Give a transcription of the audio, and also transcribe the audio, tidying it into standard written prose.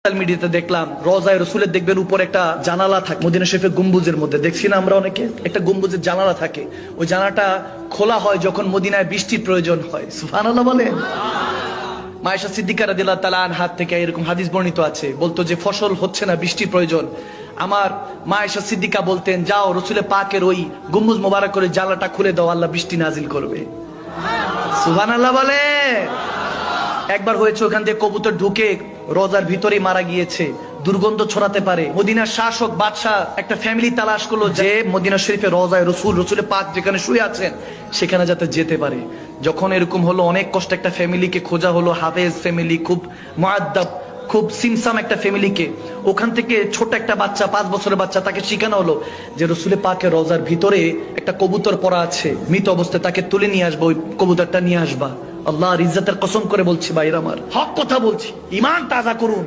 Social মিডিয়াতে দেখলাম রওজায়ে রসুলের দেখবেন উপরে একটা জানালা থাকে, মদিনা শরীফের গম্বুজের মধ্যে দেখছি না আমরা অনেকে, একটা গম্বুজের জানালা থাকে। ওই জানালাটা খোলা হয় যখন মদিনায় বৃষ্টির প্রয়োজন হয়। সুবহানাল্লাহ বলেন। মা আয়েশা সিদ্দিকা রাদিয়াল্লাহু তাআলা আনহার থেকে এরকম হাদিস বর্ণিত আছে, বলতো যে ফসল হচ্ছে না, বৃষ্টির প্রয়োজন। আমার মা আয়েশা সিদ্দিকা বলতেন, যাও রসুলের পাকের ওই গম্বুজ মোবারক করে জানালাটা খুলে দাও, আল্লাহ বৃষ্টি নাজিল করবে। সুবহানাল্লাহ বলে। একবার হয়েছে ওখান থেকে কবুতর ঢুকে রোজার ভিতরে মারা গিয়েছে, দুর্গন্ধ ছড়াতে পারে। মদিনার শাসক বাদশাহ একটা ফ্যামিলি তালাশ করলো যে মদিনা শরীফে রওজায়ে রসুলের পাক যেখানে শুয়ে আছেন সেখানে যাতে যেতে পারে। যখন এরকম হলো, অনেক কষ্ট একটা ফ্যামিলিকে খোঁজা হলো, হাফেজ ফ্যামিলি, খুব মুআদ্দাব, খুব সিমসাম একটা ফ্যামিলিকে। ওখান থেকে ছোট একটা বাচ্চা, 5 বছরের বাচ্চা, তাকে শিখানো হলো যে রসুলের পাকের রওজার ভিতরে একটা কবুতর পড়া আছে, মৃত অবস্থায়, তাকে তুলে নিয়ে আসবো, ওই কবুতরটা নিয়ে আসবা। আল্লাহর ইজ্জতের কসম করে বলছি ভাইরা আমার, হক কথা বলছি, ঈমান তাজা করুন।